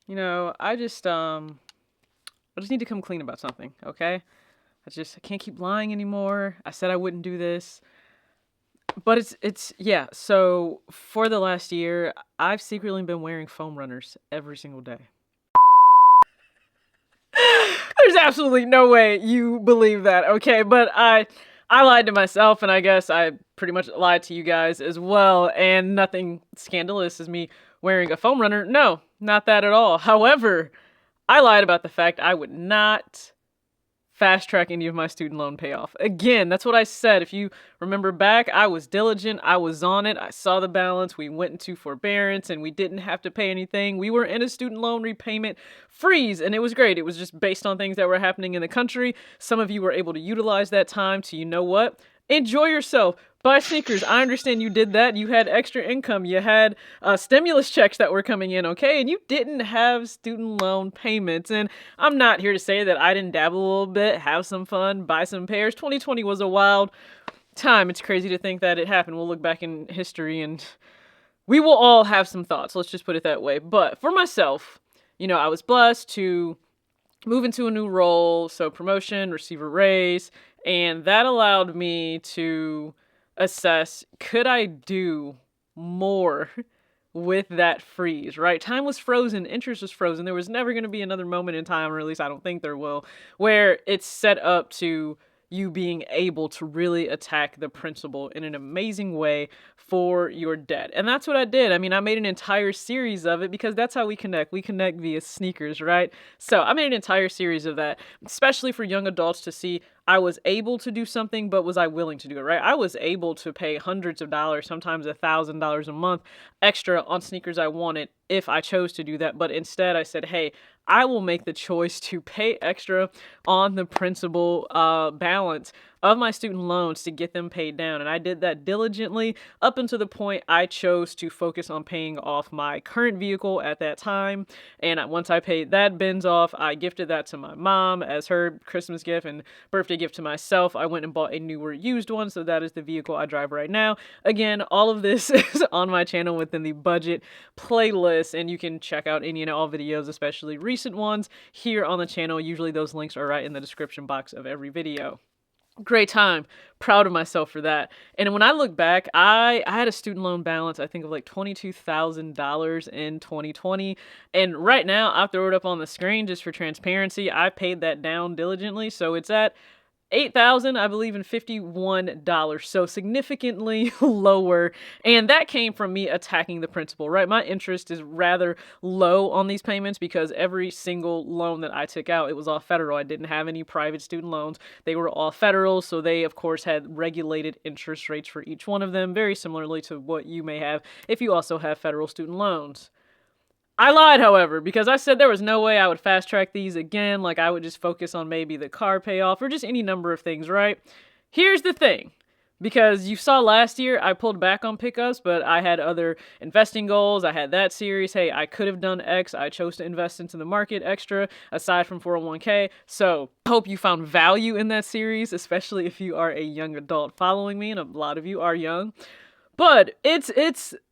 I just need to come clean about something, okay? I can't keep lying anymore. I said I wouldn't do this. But yeah, so for the last year, I've secretly been wearing foam runners every single day. There's absolutely no way you believe that, okay? But I lied to myself, and I guess I pretty much lied to you guys as well, and nothing scandalous is me wearing a foam runner. No, not that at all. However, I lied about the fact I would not fast track any of my student loan payoff. Again, that's what I said. If you remember back, I was diligent. I was on it. I saw the balance. We went into forbearance and we didn't have to pay anything. We were in a student loan repayment freeze and it was great. It was just based on things that were happening in the country. Some of you were able to utilize that time to, you know what? Enjoy yourself. Buy sneakers. I understand you did that. You had extra income. You had stimulus checks that were coming in, okay? And you didn't have student loan payments. And I'm not here to say that I didn't dabble a little bit, have some fun, buy some pairs. 2020 was a wild time. It's crazy to think that it happened. We'll look back in history and we will all have some thoughts. Let's just put it that way. But for myself, I was blessed to move into a new role. So promotion, receive a raise. And that allowed me to assess, could I do more with that freeze, right? Time was frozen, interest was frozen. There was never going to be another moment in time, or at least I don't think there will, where it's set up to you being able to really attack the principal in an amazing way for your debt. And that's what I did. I mean, I made an entire series of it because that's how we connect. We connect via sneakers, right? So I made an entire series of that, especially for young adults to see I was able to do something, but was I willing to do it, right? I was able to pay hundreds of dollars, sometimes $1,000 a month extra on sneakers I wanted if I chose to do that. But instead I said, hey, I will make the choice to pay extra on the principal balance of my student loans to get them paid down. And I did that diligently up until the point I chose to focus on paying off my current vehicle at that time. And once I paid that Benz off, I gifted that to my mom as her Christmas gift and birthday gift to myself. I went and bought a newer used one. So that is the vehicle I drive right now. Again, all of this is on my channel within the budget playlist. And you can check out any and all videos, especially recent ones, here on the channel. Usually those links are right in the description box of every video. Great time. Proud of myself for that. And when I look back, I had a student loan balance, I think, of like $22,000 in 2020. And right now, I'll throw it up on the screen just for transparency. I paid that down diligently. So it's at $8,000, I believe, in $51, so significantly lower. And that came from me attacking the principal, right? My interest is rather low on these payments because every single loan that I took out, it was all federal. I didn't have any private student loans. They were all federal, so they, of course, had regulated interest rates for each one of them, very similarly to what you may have if you also have federal student loans. I lied, however, because I said there was no way I would fast track these again, like I would just focus on maybe the car payoff or just any number of things, right? Here's the thing. Because you saw last year, I pulled back on pickups, but I had other investing goals. I had that series. Hey, I could have done X. I chose to invest into the market extra, aside from 401k. So I hope you found value in that series, especially if you are a young adult following me, and a lot of you are young. But it's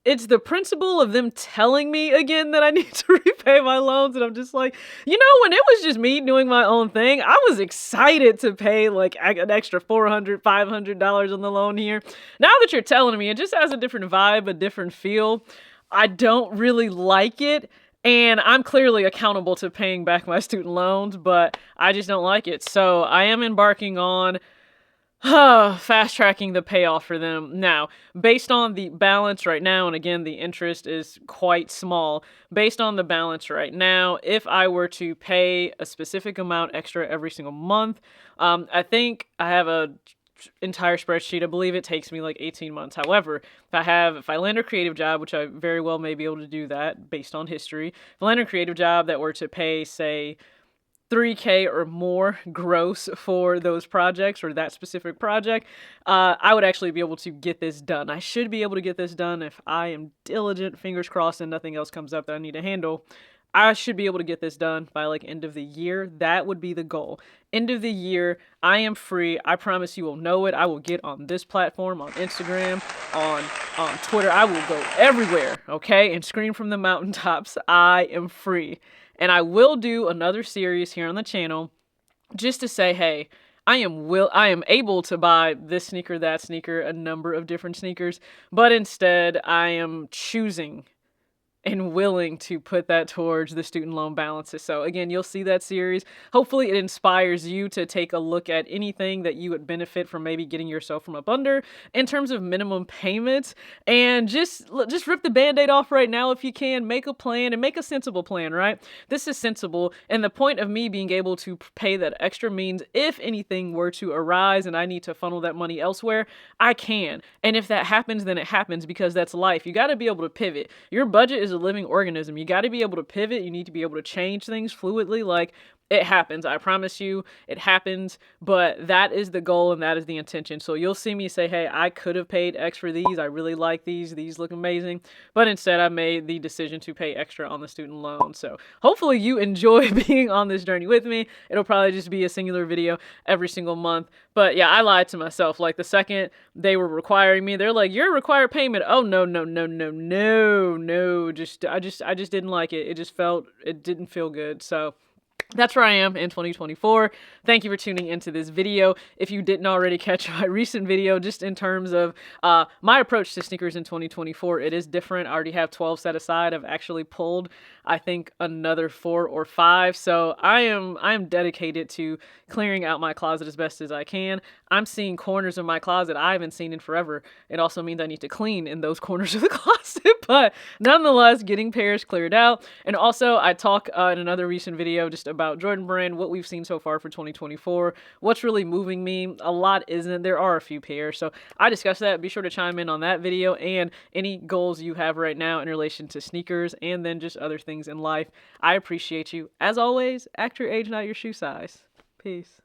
the principle of them telling me again that I need to repay my loans, and I'm just like, when it was just me doing my own thing, I was excited to pay like an extra $400, $500 on the loan here. Now that you're telling me, it just has a different vibe, a different feel. I don't really like it. And I'm clearly accountable to paying back my student loans, but I just don't like it. So I am embarking on fast tracking the payoff for them. Now, based on the balance right now, and again, the interest is quite small. Based on the balance right now, if I were to pay a specific amount extra every single month, I think I have a entire spreadsheet. I believe it takes me like 18 months. However, if I land a creative job, which I very well may be able to do that based on history, if I land a creative job that were to pay, say, 3K or more gross for those projects or that specific project, I would actually be able to get this done. I should be able to get this done if I am diligent, fingers crossed, and nothing else comes up that I need to handle. I should be able to get this done by like end of the year. That would be the goal. End of the year, I am free. I promise you will know it. I will get on this platform, on Instagram, on Twitter. I will go everywhere, okay? And scream from the mountaintops, I am free. And I will do another series here on the channel just to say, hey, I am able to buy this sneaker, that sneaker, a number of different sneakers, but instead I am choosing and willing to put that towards the student loan balances. So again, you'll see that series. Hopefully it inspires you to take a look at anything that you would benefit from maybe getting yourself from up under in terms of minimum payments, and just rip the band-aid off right now if you can. Make a plan and make a sensible plan, right? This is sensible, and the point of me being able to pay that extra means if anything were to arise and I need to funnel that money elsewhere, I can. And if that happens, then it happens, because that's life. You got to be able to pivot. Your budget is a living organism. You got to be able to pivot. You need to be able to change things fluidly. Like, it happens. I promise you, it happens. But that is the goal and that is the intention. So you'll see me say, hey, I could have paid X for these. I really like these. These look amazing. But instead, I made the decision to pay extra on the student loan. So hopefully you enjoy being on this journey with me. It'll probably just be a singular video every single month. But yeah, I lied to myself. Like, the second they were requiring me, they're like, you're a required payment. Oh, no. I just didn't like it. It didn't feel good. So that's where I am in 2024. Thank you for tuning into this video. If you didn't already catch my recent video, just in terms of my approach to sneakers in 2024, it is different. I already have 12 set aside. I've actually pulled, I think, another 4 or 5. So I am dedicated to clearing out my closet as best as I can. I'm seeing corners of my closet I haven't seen in forever. It also means I need to clean in those corners of the closet, but nonetheless, getting pairs cleared out. And also, I talk in another recent video just about Jordan Brand, what we've seen so far for 2024, what's really moving me. A lot isn't. There are a few pairs, so I discuss that. Be sure to chime in on that video and any goals you have right now in relation to sneakers and then just other things in life. I appreciate you. As always, act your age, not your shoe size. Peace.